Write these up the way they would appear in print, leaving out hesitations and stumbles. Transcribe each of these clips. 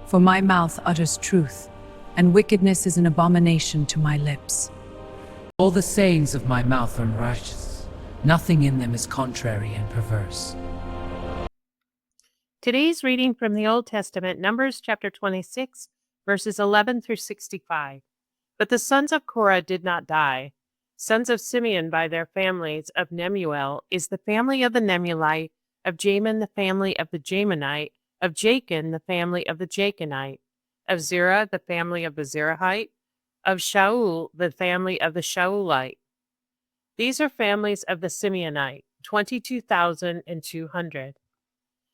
For my mouth utters truth, and wickedness is an abomination to my lips. All the sayings of my mouth are unrighteous. Nothing in them is contrary and perverse. Today's reading from the Old Testament, Numbers chapter 26, verses 11 through 65. But the sons of Korah did not die. Sons of Simeon by their families, of Nemuel is the family of the Nemuelite, of Jamin the family of the Jaminite, of Jachin the family of the Jachinite, of Zerah the family of the Zerahite, of Shaul the family of the Shaulite. These are families of the Simeonite, 22,200.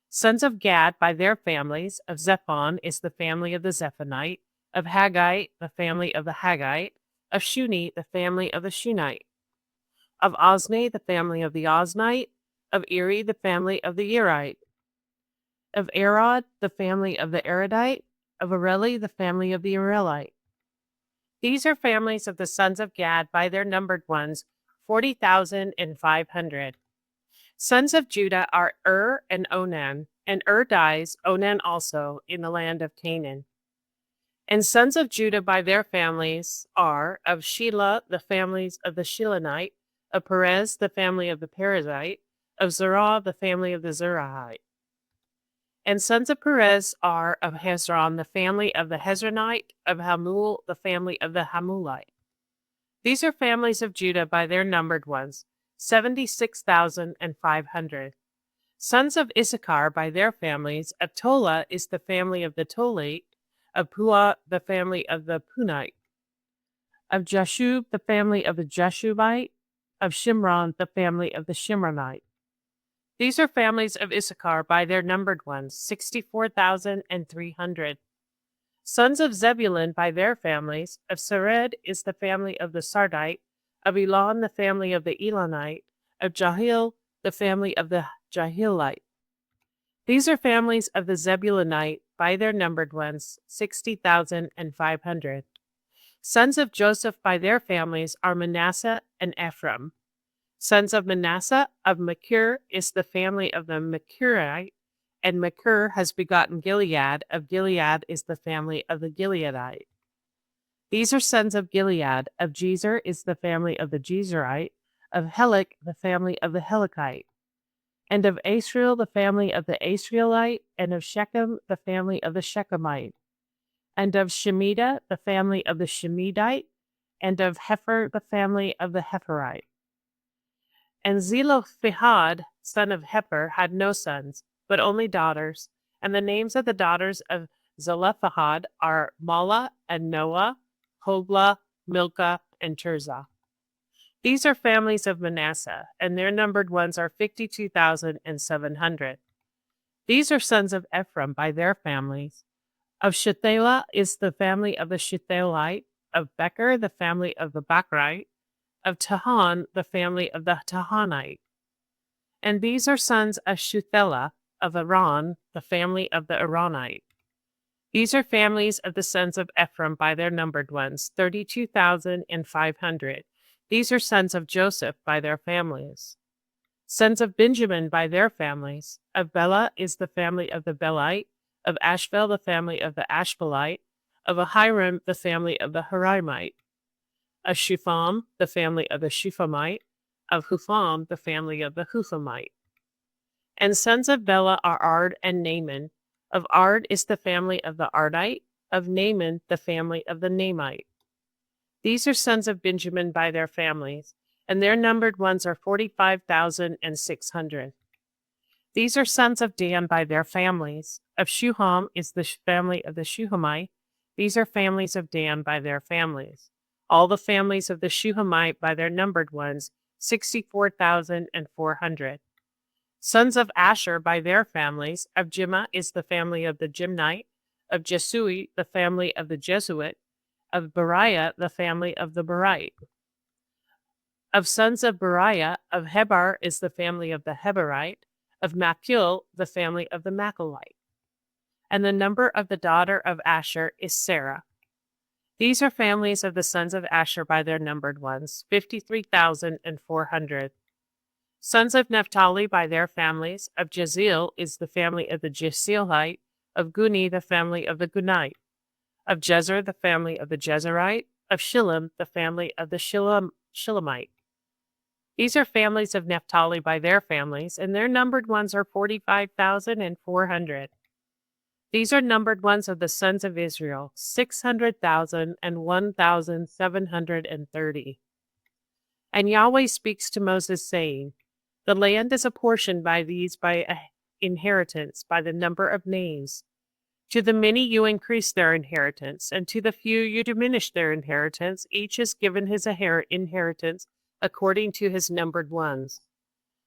Sons of Gad by their families, of Zephon is the family of the Zephonite, of Haggite the family of the Haggite, of Shuni the family of the Shunite, of Ozni the family of the Oznite, of Eri the family of the Erite, of Arod the family of the Arodite, of Areli the family of the Arelite. These are families of the sons of Gad by their numbered ones, 40,500. Sons of Judah are and Onan, and dies, Onan also, in the land of Canaan. And sons of Judah by their families are of Shelah the families of the Shilonite, of Perez the family of the Perezite, of Zerah the family of the Zerahite. And sons of Perez are of Hezron the family of the Hezronite, of Hamul the family of the Hamulite. These are families of Judah by their numbered ones, 76,500. Sons of Issachar by their families, of Tola is the family of the Tolite, of Puah the family of the Punite, of Jashub the family of the Jashubite, of Shimron the family of the Shimronite. These are families of Issachar by their numbered ones, 64,300. Sons of Zebulun by their families, of Sered is the family of the Sardite, of Elon the family of the Elonite, of Jahil the family of the Jahilite. These are families of the Zebulunite by their numbered ones, 60,500. Sons of Joseph by their families are Manasseh and Ephraim. Sons of Manasseh, of Machir is the family of the Machirite, and Machir has begotten Gilead, of Gilead is the family of the Gileadite. These are sons of Gilead, of Jezer is the family of the Jezerite, of Helik the family of the Helikite, and of Asriel the family of the Asrielite, and of Shechem the family of the Shechemite, and of Shemida the family of the Shemidite, and of Hefer the family of the Heferite. And Zelophehad, son of Hefer, had no sons, but only daughters, and the names of the daughters of Zelophehad are Mala and Noah, Hoglah, Milcah, and Tirzah. These are families of Manasseh, and their numbered ones are 52,700. These are sons of Ephraim by their families. Of Shethelah is the family of the Shethelite, of Becher the family of the Bachrite, of Tahan the family of the Tahanite. And these are sons of Shuthelah, of Aran, the family of the Aranite. These are families of the sons of Ephraim by their numbered ones, 32,500. These are sons of Joseph by their families. Sons of Benjamin by their families. Of Bela is the family of the Belite, of Ashbel the family of the Ashbelite, of Ahiram the family of the Harimite, of Shupham the family of the Shuphamite, of Hupham the family of the Huphamite. And sons of Bela are Ard and Naaman. Of Ard is the family of the Ardite, of Naaman the family of the Naamite. These are sons of Benjamin by their families, and their numbered ones are 45,600. These are sons of Dan by their families. Of Shuham is the family of the Shuhamite. These are families of Dan by their families. All the families of the Shuhamite by their numbered ones, 64,400. Sons of Asher by their families. Of Jimah is the family of the Jimnite. Of Jesui, the family of the Jesuit. Of Beriah, the family of the Berite. Of sons of Beriah, of Heber is the family of the Heberite. Of Machil, the family of the Machelite. And the number of the daughter of Asher is Sarah. These are families of the sons of Asher by their numbered ones, 53,400. Sons of Naphtali by their families. Of Jeziel is the family of the Jezielite. of Guni, the family of the Gunite, of Jezer, the family of the Jezerite, of Shillem, the family of the Shillemite. These are families of Naphtali by their families, and their numbered ones are 45,400. These are numbered ones of the sons of Israel, 600,000 and 1,730. And Yahweh speaks to Moses, saying, The land is apportioned by these by inheritance, by the number of names. To the many you increase their inheritance, and to the few you diminish their inheritance. Each is given his inheritance according to his numbered ones.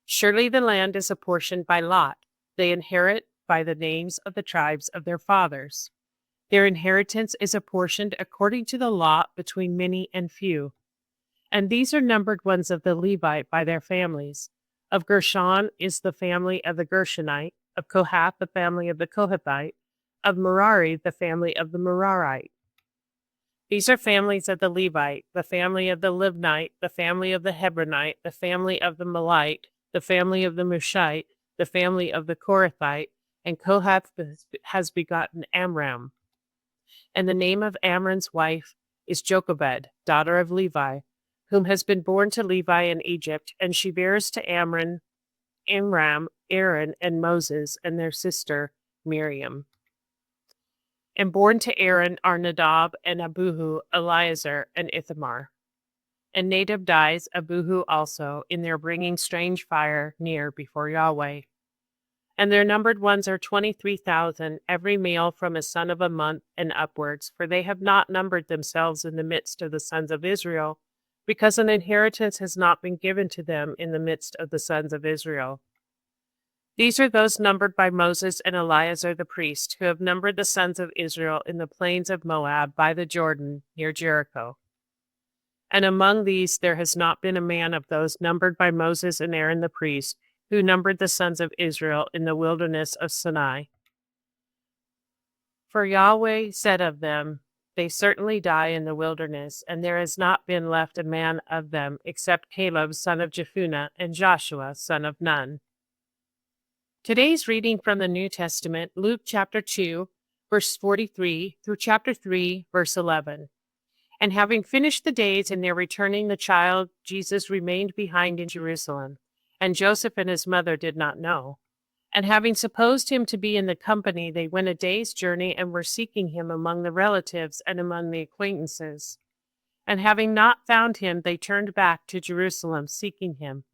Surely the land is apportioned by lot. They inherit by the names of the tribes of their fathers. Their inheritance is apportioned according to the lot between many and few. And these are numbered ones of the Levite by their families. Of Gershon is the family of the Gershonite, of Kohath the family of the Kohathite, of Merari the family of the Merarite. These are families of the Levite, the family of the Libnite, the family of the Hebronite, the family of the Malite, the family of the Mushite, the family of the Korathite, and Kohath has begotten Amram. And the name of Amram's wife is Jochebed, daughter of Levi, whom has been born to Levi in Egypt, and she bears to Amram, Aaron, and Moses, and their sister Miriam. And born to Aaron are Nadab and Abihu, Eleazar, and Ithamar. And Nadab dies, Abihu also, in their bringing strange fire near before Yahweh. And their numbered ones are 23,000, every male from a son of a month and upwards, for they have not numbered themselves in the midst of the sons of Israel, because an inheritance has not been given to them in the midst of the sons of Israel. These are those numbered by Moses and Eleazar the priest, who have numbered the sons of Israel in the plains of Moab by the Jordan near Jericho. And among these there has not been a man of those numbered by Moses and Aaron the priest, who numbered the sons of Israel in the wilderness of Sinai. For Yahweh said of them, They certainly die in the wilderness, and there has not been left a man of them, except Caleb son of Jephunneh and Joshua son of Nun. Today's reading from the New Testament, Luke chapter 2, verse 43 through chapter 3, verse 11. And having finished the days and their returning, the child Jesus remained behind in Jerusalem, and Joseph and his mother did not know. And having supposed him to be in the company, they went a day's journey and were seeking him among the relatives and among the acquaintances. And having not found him, they turned back to Jerusalem, seeking him.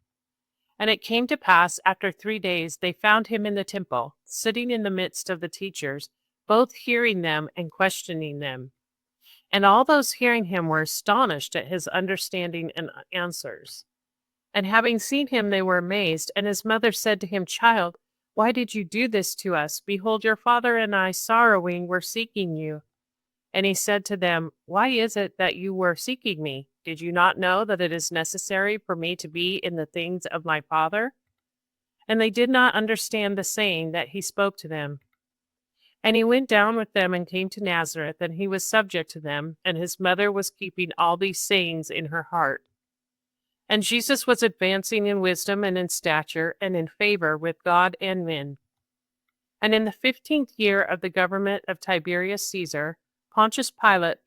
And it came to pass, after 3 days, they found him in the temple, sitting in the midst of the teachers, both hearing them and questioning them. And all those hearing him were astonished at his understanding and answers. And having seen him, they were amazed. And his mother said to him, Child, why did you do this to us? Behold, your father and I, sorrowing, were seeking you. And he said to them, Why is it that you were seeking me? Did you not know that it is necessary for me to be in the things of my Father? And they did not understand the saying that he spoke to them. And he went down with them and came to Nazareth, and he was subject to them, and his mother was keeping all these sayings in her heart. And Jesus was advancing in wisdom and in stature and in favor with God and men. And in the 15th year of the government of Tiberius Caesar, Pontius Pilate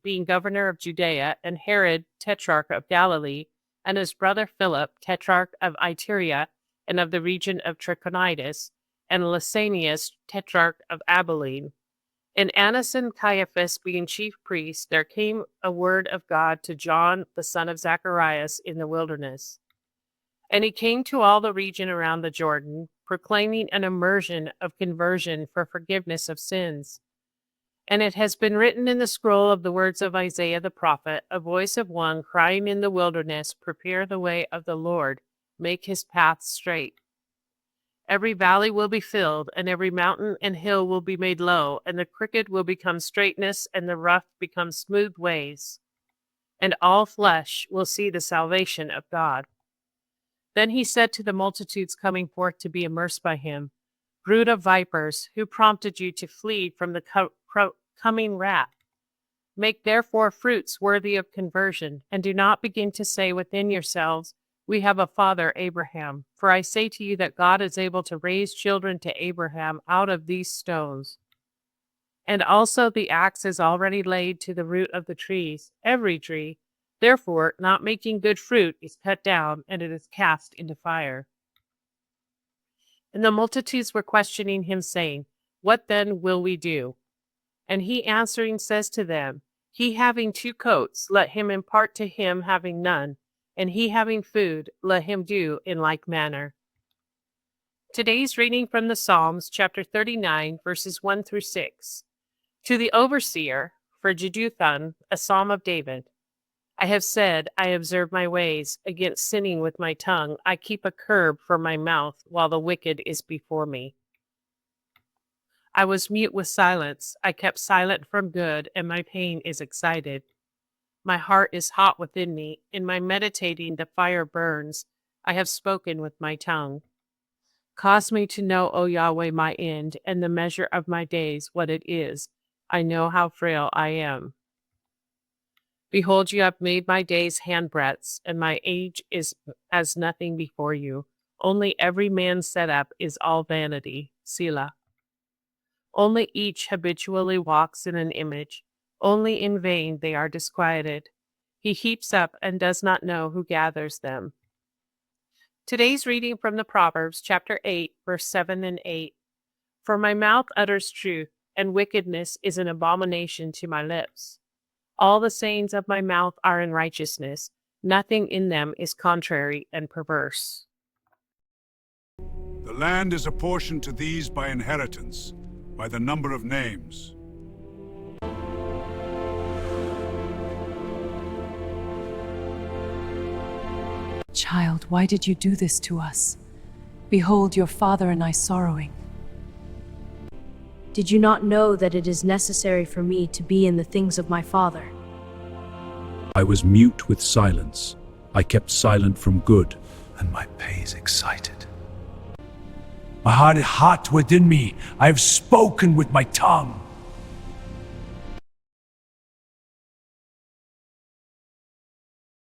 being governor of Judea, and Herod, tetrarch of Galilee, and his brother Philip, tetrarch of Iturea and of the region of Trachonitis, and Lysanias, tetrarch of Abilene, and Annas and Caiaphas being chief priests, there came a word of God to John, the son of Zacharias, in the wilderness. And he came to all the region around the Jordan, proclaiming an immersion of conversion for forgiveness of sins. And it has been written in the scroll of the words of Isaiah the prophet, a voice of one crying in the wilderness, Prepare the way of the Lord, make his path straight. Every valley will be filled, and every mountain and hill will be made low, and the crooked will become straightness, and the rough become smooth ways. And all flesh will see the salvation of God. Then he said to the multitudes coming forth to be immersed by him, Brood of vipers, who prompted you to flee from the coming wrath? Make therefore fruits worthy of conversion, and do not begin to say within yourselves, We have a father, Abraham. For I say to you that God is able to raise children to Abraham out of these stones. And also the axe is already laid to the root of the trees, every tree. Therefore, not making good fruit is cut down, and it is cast into fire. And the multitudes were questioning him, saying, What then will we do? And he answering says to them, He having 2 coats, let him impart to him having none, and he having food, let him do in like manner. Today's reading from the Psalms, chapter 39, verses 1 through 6. To the overseer, for Jeduthun, a psalm of David. I have said, I observe my ways, against sinning with my tongue. I keep a curb for my mouth, while the wicked is before me. I was mute with silence. I kept silent from good, and my pain is excited. My heart is hot within me. In my meditating, the fire burns. I have spoken with my tongue. Cause me to know, O Yahweh, my end, and the measure of my days, what it is. I know how frail I am. Behold, you have made my days handbreadths, and my age is as nothing before you. Only every man's set up is all vanity. Selah. Only each habitually walks in an image. Only in vain they are disquieted. He heaps up and does not know who gathers them. Today's reading from the Proverbs, chapter 8, verse 7 and 8. For my mouth utters truth, and wickedness is an abomination to my lips. All the sayings of my mouth are in righteousness. Nothing in them is contrary and perverse. The land is apportioned to these by inheritance, by the number of names. Child, why did you do this to us? Behold, your father and I sorrowing. Did you not know that it is necessary for me to be in the things of my Father? I was mute with silence. I kept silent from good, and my pain is excited. My heart is hot within me. I have spoken with my tongue.